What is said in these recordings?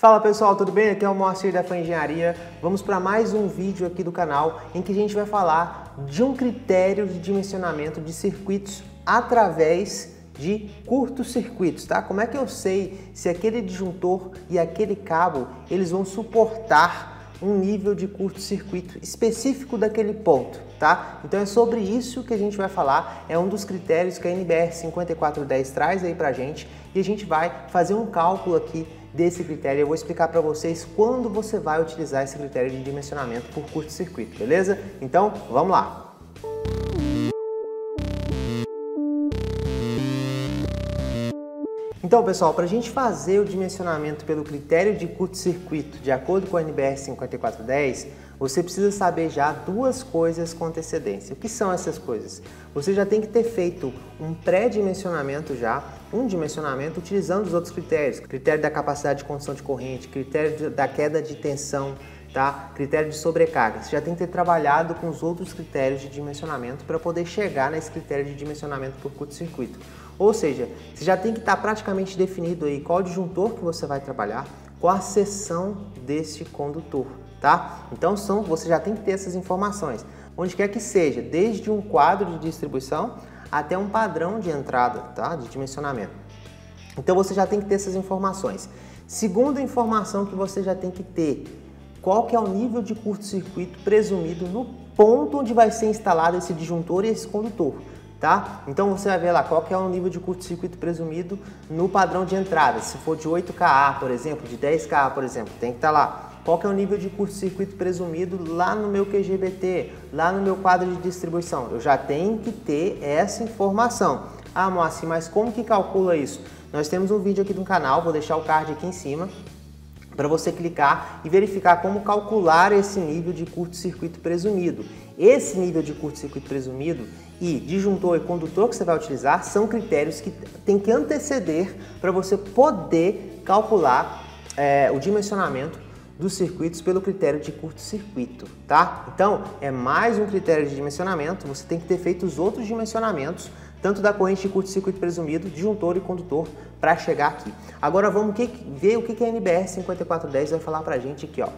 Fala pessoal, tudo bem? Aqui é o Moacir da FAM Engenharia. Vamos para mais um vídeo aqui do canal em que a gente vai falar de um critério de dimensionamento de circuitos através de curtos-circuitos, tá? Como é que eu sei se aquele disjuntor e aquele cabo eles vão suportar um nível de curto-circuito específico daquele ponto, tá? Então é sobre isso que a gente vai falar, é um dos critérios que a NBR 5410 traz aí pra gente e a gente vai fazer um cálculo aqui desse critério. Eu vou explicar para vocês quando você vai utilizar esse critério de dimensionamento por curto-circuito, beleza? Então, vamos lá! Então, pessoal, para a gente fazer o dimensionamento pelo critério de curto-circuito, de acordo com a NBR 5410, você precisa saber já duas coisas com antecedência. O que são essas coisas? Você já tem que ter feito um pré-dimensionamento um dimensionamento utilizando os outros critérios. Critério da capacidade de condução de corrente, critério da queda de tensão, tá? Critério de sobrecarga. Você já tem que ter trabalhado com os outros critérios de dimensionamento para poder chegar nesse critério de dimensionamento por curto-circuito. Ou seja, você já tem que estar praticamente definido aí qual disjuntor que você vai trabalhar, qual a seção desse condutor, tá? Então você já tem que ter essas informações, onde quer que seja, desde um quadro de distribuição até um padrão de entrada, tá? De dimensionamento. Então você já tem que ter essas informações. Segunda informação que você já tem que ter, qual que é o nível de curto-circuito presumido no ponto onde vai ser instalado esse disjuntor e esse condutor. Tá? Então você vai ver lá qual que é o nível de curto-circuito presumido no padrão de entrada. Se for de 8Ka, por exemplo, de 10Ka, por exemplo, tem que estar lá. Qual que é o nível de curto-circuito presumido lá no meu QGBT, lá no meu quadro de distribuição? Eu já tenho que ter essa informação. Ah, Moacir, mas como que calcula isso? Nós temos um vídeo aqui no canal, vou deixar o card aqui em cima, para você clicar e verificar como calcular esse nível de curto-circuito presumido. Esse nível de curto-circuito presumido e disjuntor e condutor que você vai utilizar são critérios que tem que anteceder para você poder calcular o dimensionamento dos circuitos pelo critério de curto-circuito, tá? Então, é mais um critério de dimensionamento, você tem que ter feito os outros dimensionamentos, tanto da corrente de curto-circuito presumido, disjuntor e condutor, para chegar aqui. Agora vamos ver o que a NBR 5410 vai falar para a gente aqui, ó.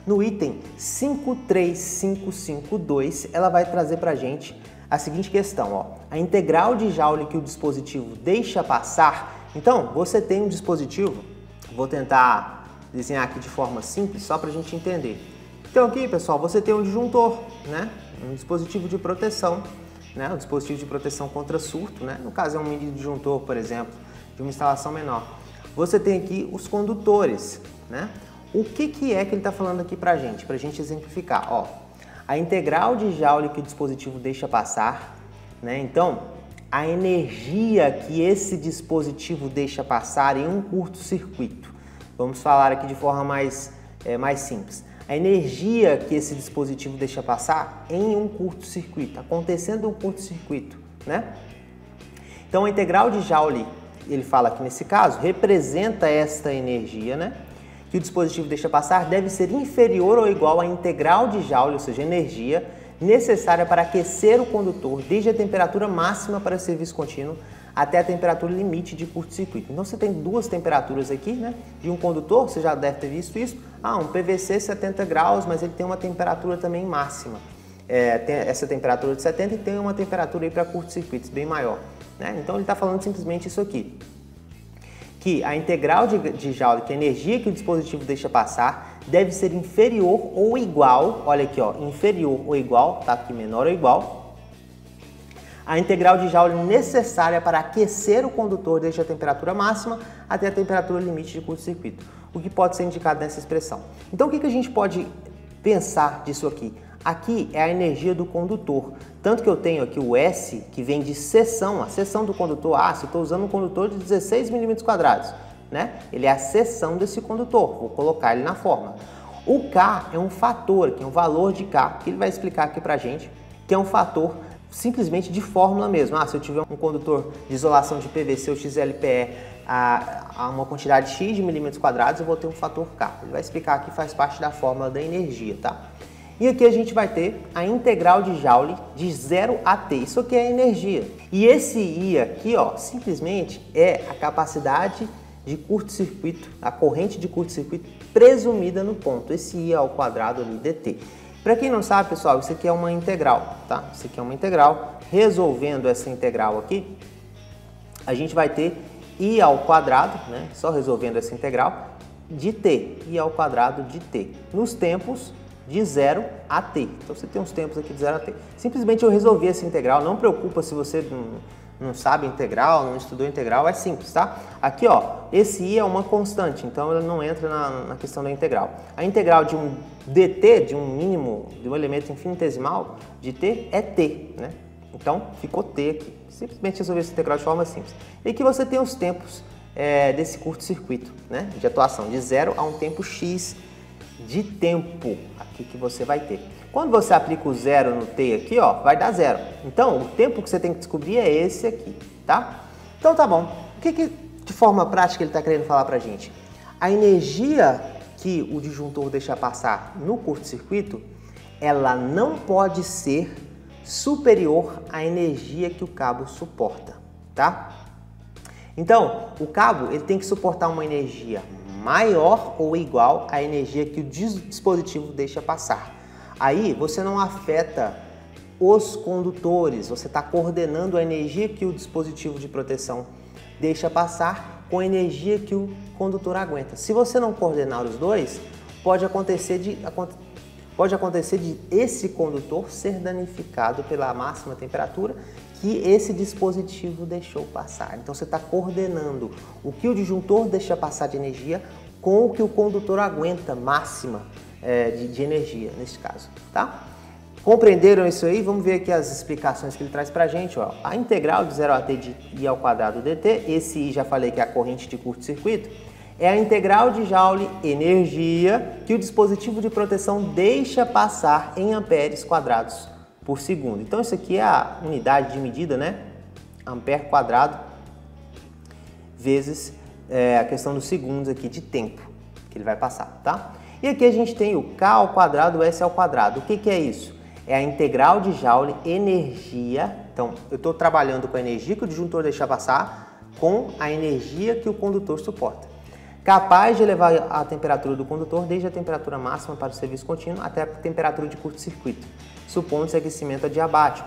No item 53552, ela vai trazer para a gente a seguinte questão, ó. A integral de Joule que o dispositivo deixa passar. Então, você tem um dispositivo, vou tentar desenhar aqui de forma simples, só para a gente entender. Então aqui, pessoal, você tem um disjuntor, né? Um dispositivo de proteção, né? Um dispositivo de proteção contra surto, né? No caso é um mini disjuntor, por exemplo, de uma instalação menor. Você tem aqui os condutores, né? O que é que ele está falando aqui para a gente exemplificar? Ó, a integral de Joule que o dispositivo deixa passar, né? Então, a energia que esse dispositivo deixa passar em um curto-circuito. Vamos falar aqui de forma mais simples. A energia que esse dispositivo deixa passar em um curto-circuito, acontecendo um curto-circuito, né? Então, a integral de Joule, ele fala aqui nesse caso, representa esta energia, né? Que o dispositivo deixa passar deve ser inferior ou igual à integral de Joule, ou seja, energia necessária para aquecer o condutor desde a temperatura máxima para serviço contínuo até a temperatura limite de curto-circuito. Então você tem duas temperaturas aqui, né? De um condutor, você já deve ter visto isso. Ah, um PVC 70 graus, mas ele tem uma temperatura também máxima. Tem essa temperatura de 70 e tem uma temperatura aí para curto-circuitos bem maior, né? Então ele está falando simplesmente isso aqui. Que a integral de Joule, que é a energia que o dispositivo deixa passar, deve ser inferior ou igual, olha aqui, ó, inferior ou igual, tá aqui menor ou igual, a integral de Joule necessária para aquecer o condutor desde a temperatura máxima até a temperatura limite de curto-circuito, o que pode ser indicado nessa expressão. Então o que a gente pode pensar disso aqui? Aqui é a energia do condutor, tanto que eu tenho aqui o S, que vem de seção, a seção do condutor. Ah, se eu estou usando um condutor de 16 mm², né? Ele é a seção desse condutor, vou colocar ele na fórmula. O K é um fator, que é um valor de K, que ele vai explicar aqui pra gente, que é um fator simplesmente de fórmula mesmo. Ah, se eu tiver um condutor de isolação de PVC ou XLPE a uma quantidade X de milímetros², eu vou ter um fator K. Ele vai explicar aqui, faz parte da fórmula da energia, tá? E aqui a gente vai ter a integral de Joule de 0 a T. Isso aqui é a energia. E esse I aqui, ó, simplesmente é a capacidade de curto-circuito, a corrente de curto-circuito presumida no ponto, esse I ao quadrado ali dt. Para quem não sabe, pessoal, isso aqui é uma integral, tá? Isso aqui é uma integral. Resolvendo essa integral aqui, a gente vai ter I ao quadrado, né? Só resolvendo essa integral, de t, I ao quadrado de t, nos tempos de 0 a t. Então você tem uns tempos aqui de 0 a t. Simplesmente eu resolvi essa integral, não preocupa se você não sabe integral, não estudou integral, é simples, tá? Aqui, ó, esse I é uma constante, então ele não entra na questão da integral. A integral de um dt, de um mínimo, de um elemento infinitesimal de t, é t, né? Então, ficou t aqui. Simplesmente resolver essa integral de forma simples. E aqui você tem os tempos desse curto-circuito, né? De atuação, de 0 a um tempo x de tempo aqui que você vai ter. Quando você aplica o 0 no t aqui, ó, vai dar 0. Então, o tempo que você tem que descobrir é esse aqui, tá? Então, tá bom. O que de forma prática ele está querendo falar pra gente? A energia que o disjuntor deixa passar no curto-circuito, ela não pode ser superior à energia que o cabo suporta, tá? Então, o cabo ele tem que suportar uma energia maior ou igual à energia que o dispositivo deixa passar. Aí você não afeta os condutores, você está coordenando a energia que o dispositivo de proteção deixa passar com a energia que o condutor aguenta. Se você não coordenar os dois, pode acontecer de esse condutor ser danificado pela máxima temperatura que esse dispositivo deixou passar. Então você está coordenando o que o disjuntor deixa passar de energia com o que o condutor aguenta máxima de energia, nesse caso, tá? Compreenderam isso aí? Vamos ver aqui as explicações que ele traz pra gente, ó. A integral de 0 a t de I ao quadrado dt, esse I já falei que é a corrente de curto-circuito, é a integral de Joule energia que o dispositivo de proteção deixa passar em amperes quadrados por segundo. Então isso aqui é a unidade de medida, né? Ampere quadrado vezes a questão dos segundos aqui de tempo que ele vai passar, tá? E aqui a gente tem o K ao quadrado, S ao quadrado. O que é isso? É a integral de Joule energia. Então, eu estou trabalhando com a energia que o disjuntor deixa passar com a energia que o condutor suporta. Capaz de elevar a temperatura do condutor desde a temperatura máxima para o serviço contínuo até a temperatura de curto-circuito, supondo-se aquecimento adiabático.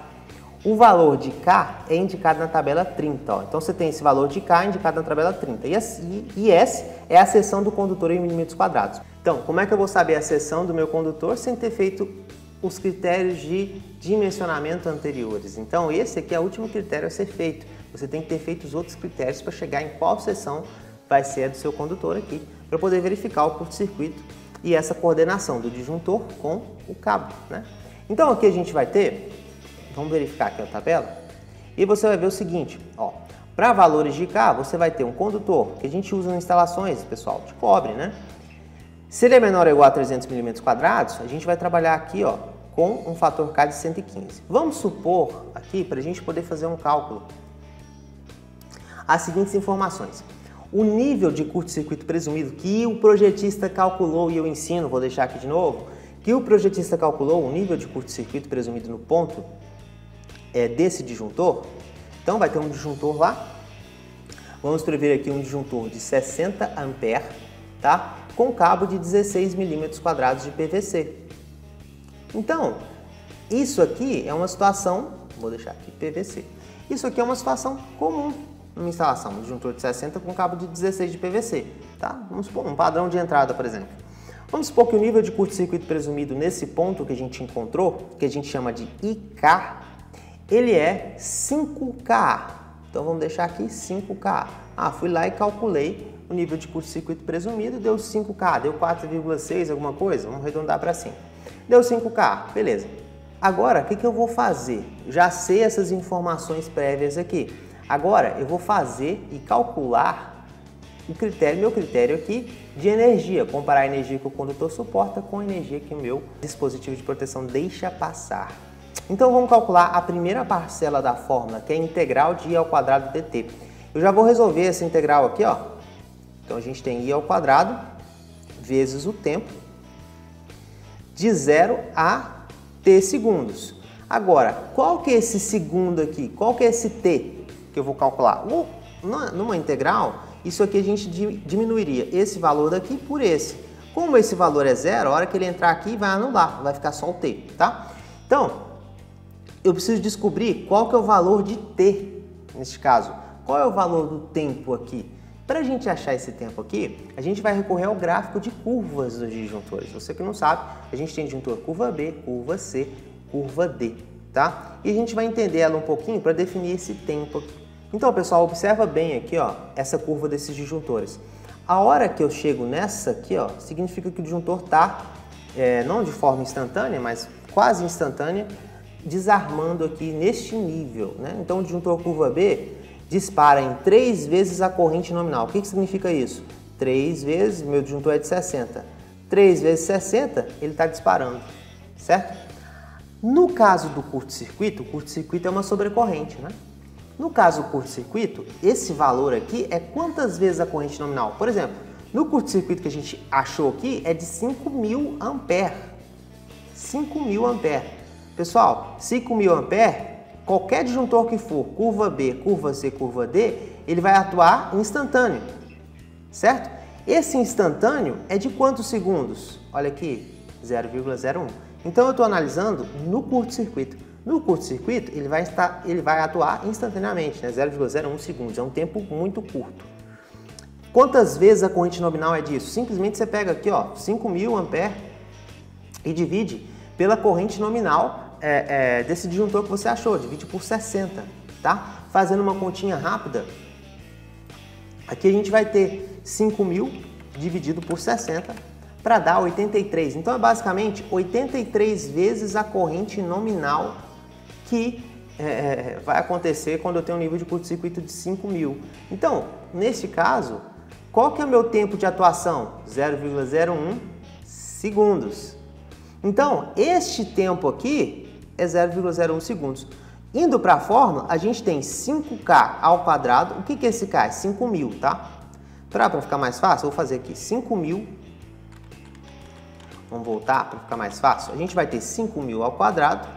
O valor de K é indicado na tabela 30. Ó. Então, você tem esse valor de K indicado na tabela 30. E S é a seção do condutor em milímetros quadrados. Então, como é que eu vou saber a seção do meu condutor sem ter feito os critérios de dimensionamento anteriores? Então, esse aqui é o último critério a ser feito. Você tem que ter feito os outros critérios para chegar em qual seção vai ser a do seu condutor aqui, para poder verificar o curto-circuito e essa coordenação do disjuntor com o cabo, né? Então, aqui a gente vai ter, vamos verificar aqui a tabela, e você vai ver o seguinte, ó, para valores de K, você vai ter um condutor, que a gente usa em instalações, pessoal, de cobre, né? Se ele é menor ou igual a 300 milímetros quadrados, a gente vai trabalhar aqui, ó, com um fator K de 115. Vamos supor aqui, para a gente poder fazer um cálculo, as seguintes informações. O nível de curto-circuito presumido que o projetista calculou, e eu ensino, vou deixar aqui de novo, que o projetista calculou o nível de curto-circuito presumido no ponto desse disjuntor. Então vai ter um disjuntor lá, vamos escrever aqui um disjuntor de 60 amperes, tá? Com cabo de 16 milímetros quadrados de PVC. Então, isso aqui é uma situação, vou deixar aqui PVC, isso aqui é uma situação comum numa instalação, um disjuntor de 60 com cabo de 16 de PVC, tá? Vamos supor um padrão de entrada, por exemplo. Vamos supor que o nível de curto-circuito presumido nesse ponto que a gente encontrou, que a gente chama de IK, ele é 5K. Então vamos deixar aqui 5K. Ah, fui lá e calculei o nível de curto-circuito presumido, deu 5K, deu 4,6 alguma coisa, vamos arredondar para cima. Deu 5K, beleza. Agora, o que eu vou fazer? Já sei essas informações prévias aqui. Agora, eu vou fazer e calcular meu critério aqui de energia, comparar a energia que o condutor suporta com a energia que o meu dispositivo de proteção deixa passar. Então, vamos calcular a primeira parcela da fórmula, que é a integral de I ao quadrado dt. Eu já vou resolver essa integral aqui, ó. Então, a gente tem I ao quadrado vezes o tempo de 0 a t segundos. Agora, qual que é esse segundo aqui? Qual que é esse t que eu vou calcular? Numa integral, isso aqui a gente diminuiria esse valor daqui por esse. Como esse valor é zero, a hora que ele entrar aqui vai anular, vai ficar só o t, tá? Então, eu preciso descobrir qual que é o valor de t, neste caso. Qual é o valor do tempo aqui? Para a gente achar esse tempo aqui, a gente vai recorrer ao gráfico de curvas dos disjuntores. Você que não sabe, a gente tem disjuntor curva B, curva C, curva D, tá? E a gente vai entender ela um pouquinho para definir esse tempo aqui. Então, pessoal, observa bem aqui, ó, essa curva desses disjuntores. A hora que eu chego nessa aqui, ó, significa que o disjuntor está, não de forma instantânea, mas quase instantânea, desarmando aqui neste nível, né? Então, o disjuntor curva B dispara em 3 vezes a corrente nominal. O que significa isso? 3 vezes, meu disjuntor é de 60. 3 vezes 60, ele está disparando, certo? No caso do curto-circuito, o curto-circuito é uma sobrecorrente, né? No caso do curto-circuito, esse valor aqui é quantas vezes a corrente nominal? Por exemplo, no curto-circuito que a gente achou aqui é de 5.000 amperes. 5.000 amperes. Pessoal, 5.000 amperes, qualquer disjuntor que for, curva B, curva C, curva D, ele vai atuar instantâneo, certo? Esse instantâneo é de quantos segundos? Olha aqui, 0,01. Então eu estou analisando no curto-circuito. No curto-circuito, ele vai atuar instantaneamente, né? 0,01 segundos, é um tempo muito curto. Quantas vezes a corrente nominal é disso? Simplesmente você pega aqui, ó, 5.000 amperes e divide pela corrente nominal desse disjuntor que você achou, divide por 60, tá? Fazendo uma continha rápida, aqui a gente vai ter 5.000 dividido por 60 para dar 83. Então é basicamente 83 vezes a corrente nominal que vai acontecer quando eu tenho um nível de curto-circuito de 5.000. Então, nesse caso, qual que é o meu tempo de atuação? 0,01 segundos. Então, este tempo aqui é 0,01 segundos. Indo para a fórmula, a gente tem 5K ao quadrado. O que é esse K? É 5.000, tá? Para ficar mais fácil, eu vou fazer aqui 5.000. Vamos voltar para ficar mais fácil. A gente vai ter 5.000 ao quadrado,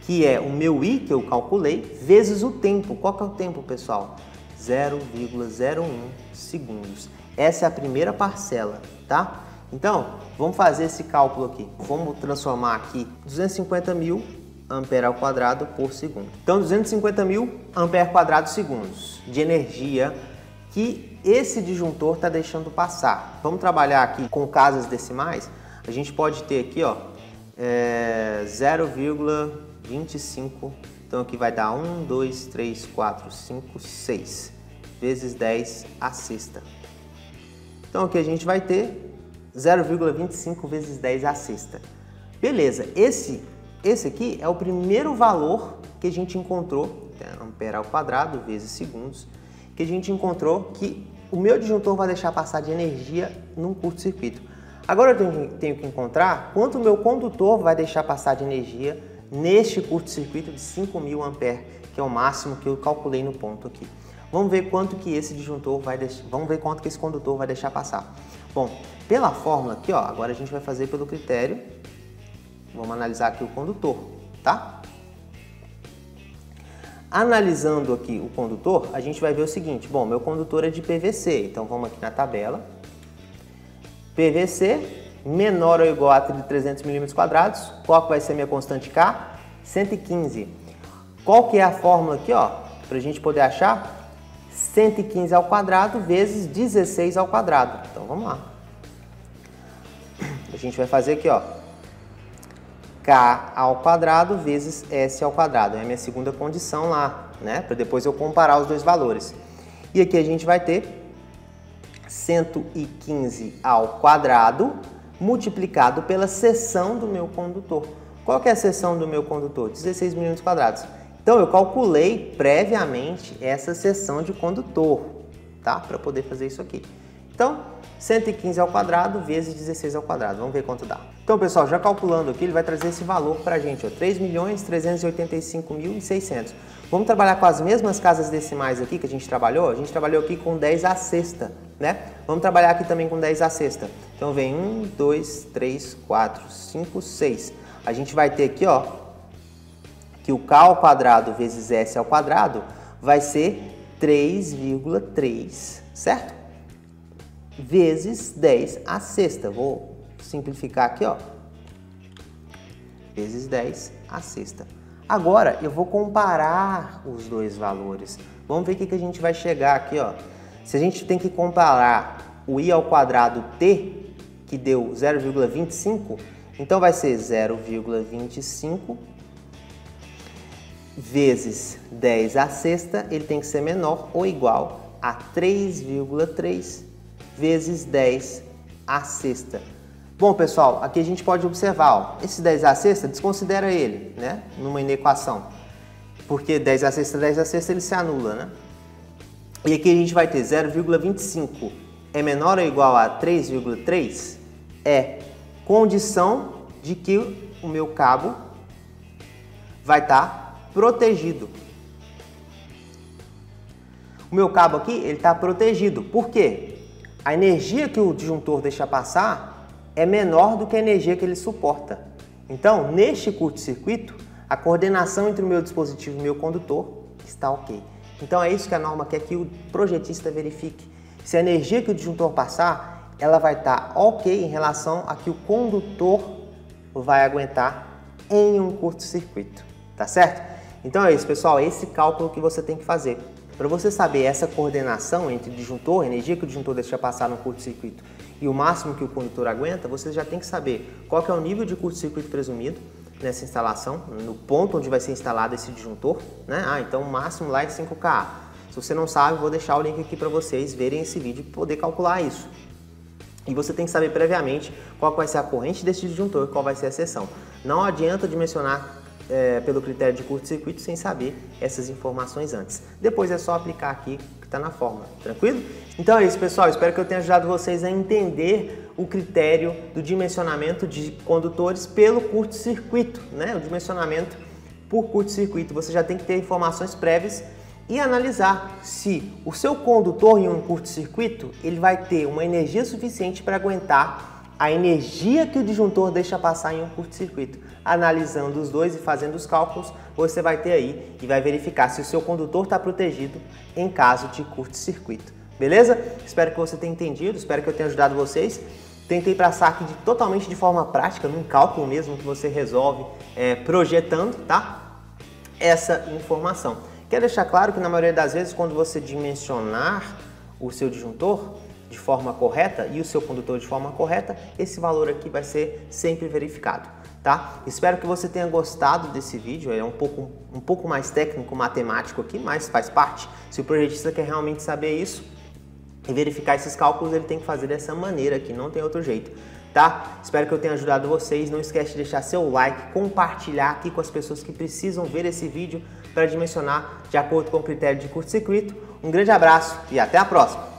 que é o meu I, que eu calculei, vezes o tempo. Qual que é o tempo, pessoal? 0,01 segundos. Essa é a primeira parcela, tá? Então, vamos fazer esse cálculo aqui. Vamos transformar aqui 250.000 amperes ao quadrado por segundo. Então, 250.000 amperes quadrados segundos de energia que esse disjuntor está deixando passar. Vamos trabalhar aqui com casas decimais. A gente pode ter aqui, ó, 0,25. Então, aqui vai dar 1, 2, 3, 4, 5, 6 vezes 10 à sexta. Então, aqui a gente vai ter 0,25 vezes 10 à sexta. Beleza, esse aqui é o primeiro valor que a gente encontrou, ampere ao quadrado vezes segundos, que a gente encontrou que o meu disjuntor vai deixar passar de energia num curto-circuito. Agora eu tenho que encontrar quanto o meu condutor vai deixar passar de energia neste curto-circuito de 5.000 amperes, que é o máximo que eu calculei no ponto aqui. Vamos ver quanto que esse disjuntor vai deixar, vamos ver quanto que esse condutor vai deixar passar. Bom, pela fórmula aqui, ó, agora a gente vai fazer pelo critério. Vamos analisar aqui o condutor, tá? Analisando aqui o condutor, a gente vai ver o seguinte. Bom, meu condutor é de PVC, então vamos aqui na tabela. PVC menor ou igual a 300 mm². Qual que vai ser minha constante K? 115. Qual que é a fórmula aqui, ó, para a gente poder achar? 115 ao quadrado vezes 16 ao quadrado. Então, vamos lá. A gente vai fazer aqui, ó, K ao quadrado vezes S ao quadrado. É a minha segunda condição lá, né? Para depois eu comparar os dois valores. E aqui a gente vai ter 115 ao quadrado multiplicado pela seção do meu condutor. Qual que é a seção do meu condutor? 16 mm². Então, eu calculei previamente essa seção de condutor, tá? Para poder fazer isso aqui. Então, 115 ao quadrado vezes 16 ao quadrado. Vamos ver quanto dá. Então, pessoal, já calculando aqui, ele vai trazer esse valor para a gente, ó, 3.385.600. Vamos trabalhar com as mesmas casas decimais aqui que a gente trabalhou? A gente trabalhou aqui com 10 à sexta, né? Vamos trabalhar aqui também com 10 à sexta. Então, vem 1, 2, 3, 4, 5, 6. A gente vai ter aqui, ó, que o K ao quadrado vezes S ao quadrado vai ser 3,3, certo? Vezes 10 à sexta. Vou simplificar aqui, ó. Vezes 10 à sexta. Agora, eu vou comparar os dois valores. Vamos ver o que a gente vai chegar aqui, ó. Se a gente tem que comparar o i ao quadrado t, que deu 0,25, então vai ser 0,25 vezes 10 à sexta, ele tem que ser menor ou igual a 3,3 vezes 10 à sexta. Bom, pessoal, aqui a gente pode observar, ó, esse 10 à sexta, desconsidera ele, né, numa inequação, porque 10 à sexta, ele se anula, né? E aqui a gente vai ter 0,25 é menor ou igual a 3,3? É condição de que o meu cabo vai estar protegido. O meu cabo aqui, ele está protegido. Por quê? A energia que o disjuntor deixa passar é menor do que a energia que ele suporta. Então, neste curto-circuito, a coordenação entre o meu dispositivo e o meu condutor está ok. Então, é isso que a norma quer que o projetista verifique. Se a energia que o disjuntor passar, ela vai estar ok em relação a que o condutor vai aguentar em um curto-circuito. Tá certo? Então é isso, pessoal. Esse cálculo que você tem que fazer. Para você saber essa coordenação entre o disjuntor, a energia que o disjuntor deixa passar no curto-circuito e o máximo que o condutor aguenta, você já tem que saber qual que é o nível de curto-circuito presumido nessa instalação, no ponto onde vai ser instalado esse disjuntor, né? Então o máximo lá é 5K. Se você não sabe, vou deixar o link aqui para vocês verem esse vídeo e poder calcular isso. E você tem que saber previamente qual vai ser a corrente desse disjuntor e qual vai ser a seção. Não adianta dimensionar pelo critério de curto-circuito sem saber essas informações antes. Depois é só aplicar aqui que está na fórmula, tranquilo? Então é isso, pessoal. Espero que eu tenha ajudado vocês a entender o critério do dimensionamento de condutores pelo curto-circuito, né? O dimensionamento por curto-circuito. Você já tem que ter informações prévias e analisar se o seu condutor em um curto-circuito ele vai ter uma energia suficiente para aguentar a energia que o disjuntor deixa passar em um curto-circuito. Analisando os dois e fazendo os cálculos, você vai ter aí e vai verificar se o seu condutor está protegido em caso de curto-circuito. Beleza? Espero que você tenha entendido, espero que eu tenha ajudado vocês. Tentei passar aqui totalmente de forma prática, num cálculo mesmo que você resolve projetando, tá? Essa informação. Quero deixar claro que na maioria das vezes, quando você dimensionar o seu disjuntor de forma correta e o seu condutor de forma correta, esse valor aqui vai ser sempre verificado, tá? Espero que você tenha gostado desse vídeo, é um pouco mais técnico, matemático aqui, mas faz parte. Se o projetista quer realmente saber isso e verificar esses cálculos, ele tem que fazer dessa maneira aqui, não tem outro jeito, tá? Espero que eu tenha ajudado vocês, não esquece de deixar seu like, compartilhar aqui com as pessoas que precisam ver esse vídeo para dimensionar de acordo com o critério de curto-circuito. Um grande abraço e até a próxima!